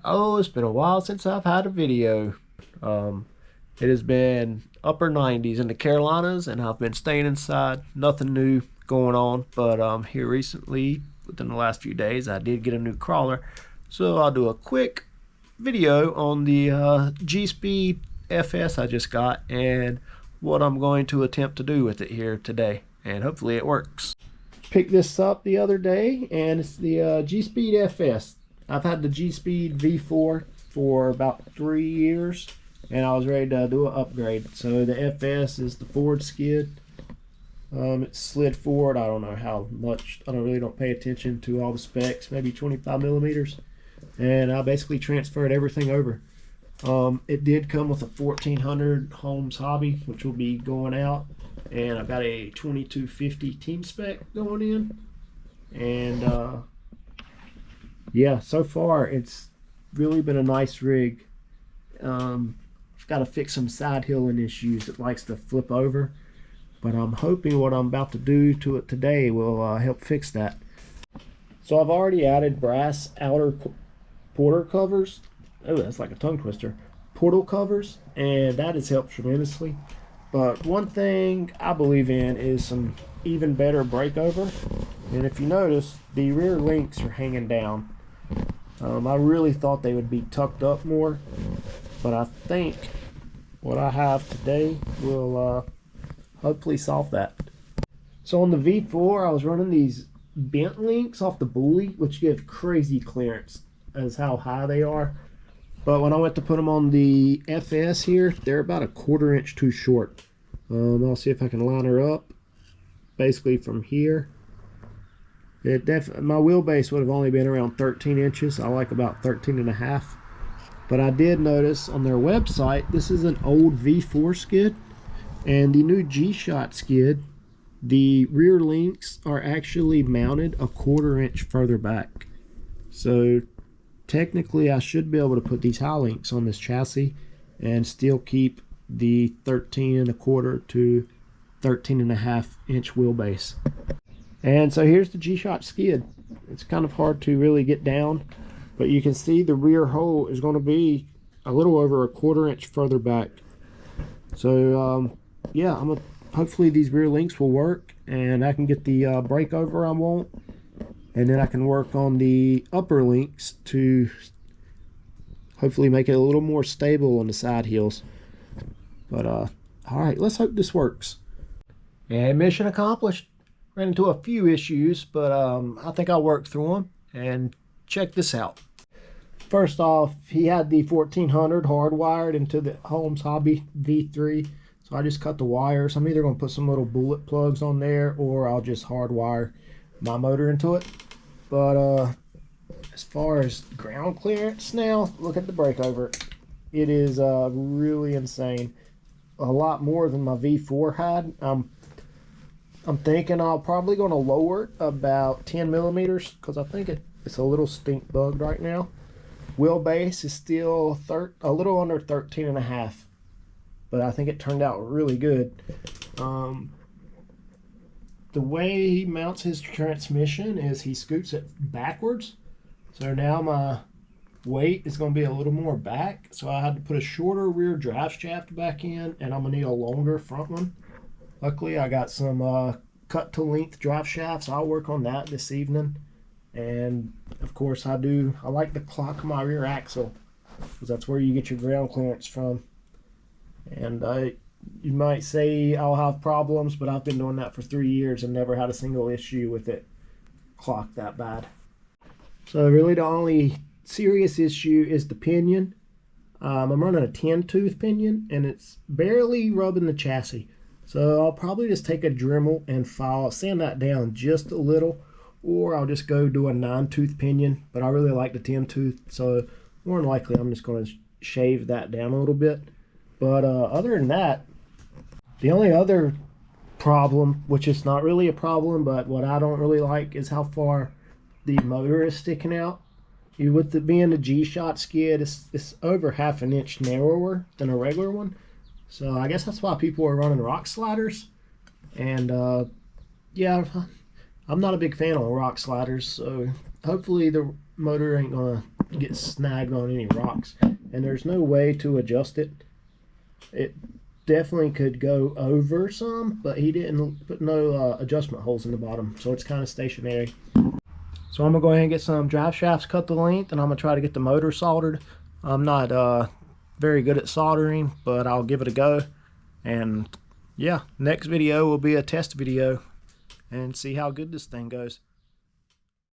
Oh, it's been a while since I've had a video. It has been upper 90s in the Carolinas, and I've been staying inside. Nothing new going on, but here recently, within the last few days, I did get a new crawler. So I'll do a quick video on the Gspeed FS I just got and what I'm going to attempt to do with it here today, and hopefully it works. Picked this up the other day, and it's the Gspeed FS. I've had the Gspeed V4 for about 3 years, and I was ready to do an upgrade. So the FS is the forward skid. It's slid forward. I don't know how much. I really don't pay attention to all the specs. Maybe 25 millimeters, and I basically transferred everything over. It did come with a 1400 Holmes Hobby, which will be going out, and I've got a 2250 team spec going in, and yeah, so far it's really been a nice rig. I've got to fix some side hilling issues. It likes to flip over, but I'm hoping what I'm about to do to it today will help fix that. So I've already added brass outer portal covers. Oh, that's like a tongue twister. Portal covers, and that has helped tremendously. But one thing I believe in is some even better breakover. And if you notice, the rear links are hanging down. I really thought they would be tucked up more, but I think what I have today will hopefully solve that. So on the V4, I was running these bent links off the pulley, which give crazy clearance as how high they are. But when I went to put them on the FS here, they're about a 1/4 inch too short. I'll see if I can line her up. Basically from here, my wheelbase would have only been around 13 inches. I like about 13.5. But I did notice on their website, this is an old V4 skid, and the new G-Shot skid, the rear links are actually mounted a 1/4 inch further back. So technically I should be able to put these high links on this chassis and still keep the 13.25 to 13.5 inch wheelbase. And so here's the G-Shot skid. It's kind of hard to really get down, but you can see the rear hole is going to be a little over a 1/4 inch further back. So yeah, hopefully these rear links will work, and I can get the breakover I want, and then I can work on the upper links to hopefully make it a little more stable on the side hills. But all right, let's hope this works. And mission accomplished. Ran into a few issues, but I think I'll work through them. And check this out. First off, he had the 1400 hardwired into the Holmes Hobby V3. So I just cut the wires. I'm either going to put some little bullet plugs on there, or I'll just hardwire my motor into it. But as far as ground clearance now, look at the breakover. It is really insane. A lot more than my V4 had. I'm thinking I'll probably going to lower it about 10 millimeters because I think it's a little stink bugged right now. Wheelbase is still a little under 13.5, but I think it turned out really good. The way he mounts his transmission is he scoots it backwards. So now my weight is going to be a little more back. So I had to put a shorter rear drive shaft back in, and I'm going to need a longer front one. Luckily, I got some cut to length drive shafts. I'll work on that this evening. And of course, I like to clock my rear axle, because that's where you get your ground clearance from. And you might say I'll have problems, but I've been doing that for 3 years and never had a single issue with it clocked that bad. So really the only serious issue is the pinion. I'm running a 10-tooth pinion, and it's barely rubbing the chassis. So I'll probably just take a Dremel and sand that down just a little, or I'll just go do a 9-tooth pinion. But I really like the 10-tooth, so more than likely I'm just going to shave that down a little bit. But other than that, the only other problem, which is not really a problem, but what I don't really like, is how far the motor is sticking out. With it being a G-Shot skid, it's over 1/2 inch narrower than a regular one. So I guess that's why people are running rock sliders. And yeah, I'm not a big fan of rock sliders, so hopefully the motor ain't gonna get snagged on any rocks. And there's no way to adjust it. It definitely could go over some, but he didn't put no adjustment holes in the bottom, so it's kind of stationary. So I'm gonna go ahead and get some drive shafts cut to length, and I'm gonna try to get the motor soldered. I'm not very good at soldering, but I'll give it a go. And yeah, next video will be a test video and see how good this thing goes.